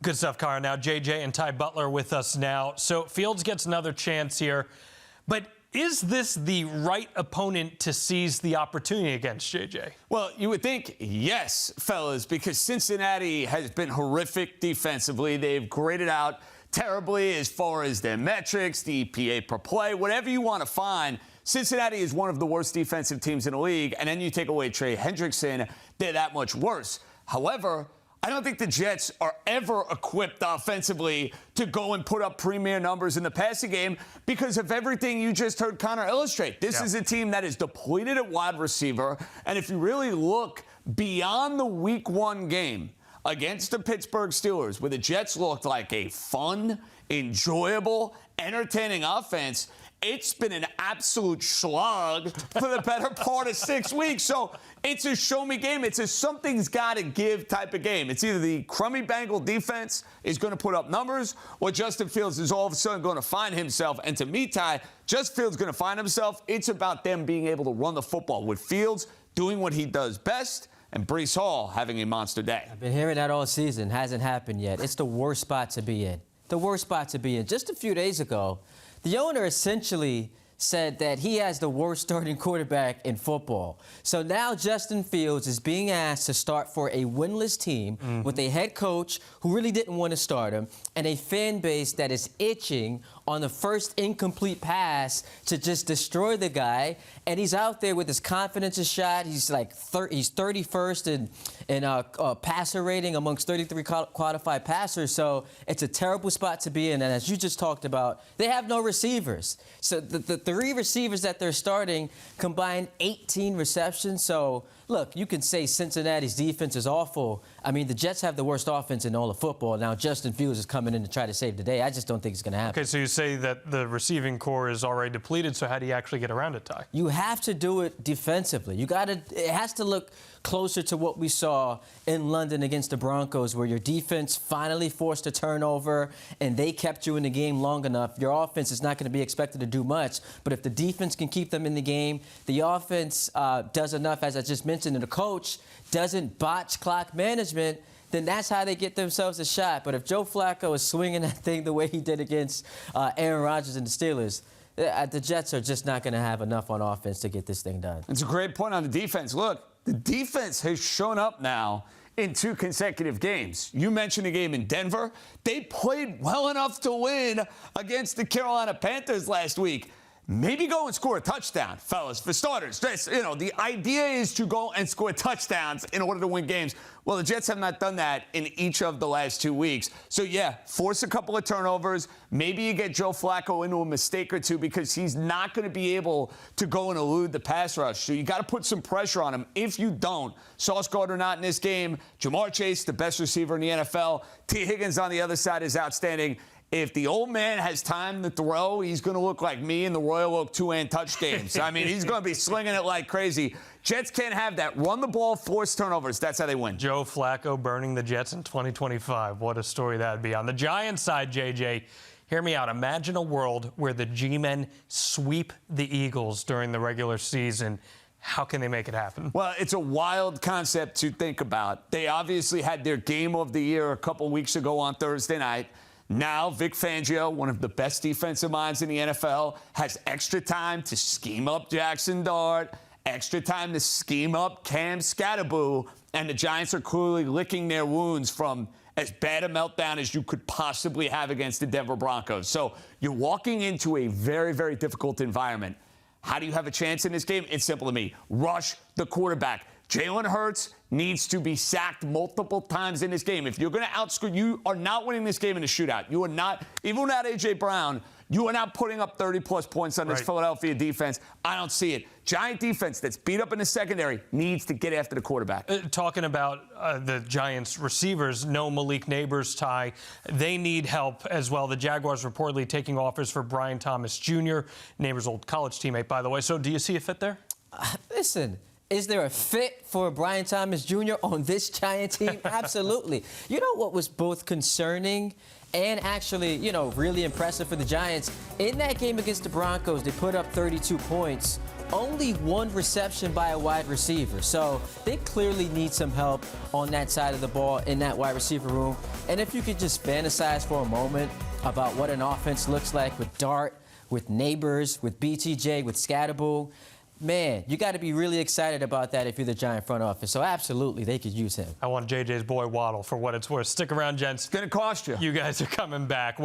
Good stuff, Cara. Now, JJ and Ty Butler with us now. So Fields gets another chance here. But is this the right opponent to seize the opportunity against, JJ? Well, you would think yes, fellas, because Cincinnati has been horrific defensively. They've graded out terribly as far as their metrics, the EPA per play, whatever you want to find. Cincinnati is one of the worst defensive teams in the league, and then you take away Trey Hendrickson, they're that much worse. However, I don't think the Jets are ever equipped offensively to go and put up premier numbers in the passing game because of everything you just heard Connor illustrate. This is a team that is depleted at wide receiver, and if you really look beyond the Week 1 game against the Pittsburgh Steelers, where the Jets looked like a fun, enjoyable, entertaining offense, it's been an absolute slog for the better part of 6 weeks. So it's a show-me game. It's a something's got to give type of game. It's either the crummy Bengal defense is going to put up numbers or Justin Fields is all of a sudden going to find himself. And to me, Ty, Justin Fields is going to find himself. It's about them being able to run the football with Fields doing what he does best and Breece Hall having a monster day. I've been hearing that all season. Hasn't happened yet. It's the worst spot to be in. The worst spot to be in. Just a few days ago, the owner essentially said that he has the worst starting quarterback in football. So now Justin Fields is being asked to start for a winless team with a head coach who really didn't want to start him and a fan base that is itching on the first incomplete pass to just destroy the guy. And he's out there with his confidence is shot. He's like he's 31st in passer rating amongst 33 qualified passers. So it's a terrible spot to be in. And as you just talked about, they have no receivers. So the three receivers that they're starting combined 18 receptions. So look, you can say Cincinnati's defense is awful. I mean, the Jets have the worst offense in all of football. Now Justin Fields is coming in to try to save the day. I just don't think it's going to happen. Okay, so you say that the receiving core is already depleted, so how do you actually get around it, Ty? You have to do it defensively. It has to look closer to what we saw in London against the Broncos, where your defense finally forced a turnover and they kept you in the game long enough. Your offense is not going to be expected to do much, but if the defense can keep them in the game, the offense does enough, as I just mentioned, and the coach doesn't botch clock management, then that's how they get themselves a shot. But if Joe Flacco is swinging that thing the way he did against Aaron Rodgers and the Steelers, the Jets are just not going to have enough on offense to get this thing done. It's a great point on the defense. Look, the defense has shown up now in 2 consecutive games. You mentioned a game in Denver. They played well enough to win against the Carolina Panthers last week. Maybe go and score a touchdown, fellas, for starters. The idea is to go and score touchdowns in order to win games. Well, the Jets have not done that in each of the last 2 weeks. So, yeah, force a couple of turnovers. Maybe you get Joe Flacco into a mistake or two because he's not going to be able to go and elude the pass rush. So you got to put some pressure on him. If you don't, Sauce Gardner not in this game. Jamar Chase, the best receiver in the NFL. T. Higgins on the other side is outstanding. If the old man has time to throw, he's going to look like me in the Royal Oak 2-and touch games. I mean, he's going to be slinging it like crazy. Jets can't have that. Run the ball, force turnovers. That's how they win. Joe Flacco burning the Jets in 2025. What a story that would be. On the Giants side, JJ, hear me out. Imagine a world where the G-men sweep the Eagles during the regular season. How can they make it happen? Well, it's a wild concept to think about. They obviously had their game of the year a couple weeks ago on Thursday night. Now, Vic Fangio, one of the best defensive minds in the NFL, has extra time to scheme up Jackson Dart, extra time to scheme up Cam Scatterboo, and the Giants are clearly licking their wounds from as bad a meltdown as you could possibly have against the Denver Broncos. So you're walking into a very, very difficult environment. How do you have a chance in this game? It's simple to me. Rush the quarterback. Jalen Hurts needs to be sacked multiple times in this game. If you're going to outscore, you are not winning this game in a shootout. You are not, even without A.J. Brown, you are not putting up 30-plus points on this Philadelphia defense. I don't see it. Giant defense that's beat up in the secondary needs to get after the quarterback. Talking about the Giants receivers, no Malik Neighbors, Ty. They need help as well. The Jaguars reportedly taking offers for Brian Thomas Jr., Neighbors' old college teammate, by the way. So do you see a fit there? Listen. Is there a fit for Brian Thomas Jr. on this Giant team? Absolutely. You know what was both concerning and actually, really impressive for the Giants? In that game against the Broncos, they put up 32 points only 1 reception by a wide receiver. So they clearly need some help on that side of the ball in that wide receiver room. And if you could just fantasize for a moment about what an offense looks like with Dart, with Neighbors, with BTJ, with Scatterbull, man, you got to be really excited about that if you're the Giant front office. So absolutely, they could use him. I want JJ's boy Waddle for what it's worth. Stick around, gents. It's going to cost you. You guys are coming back.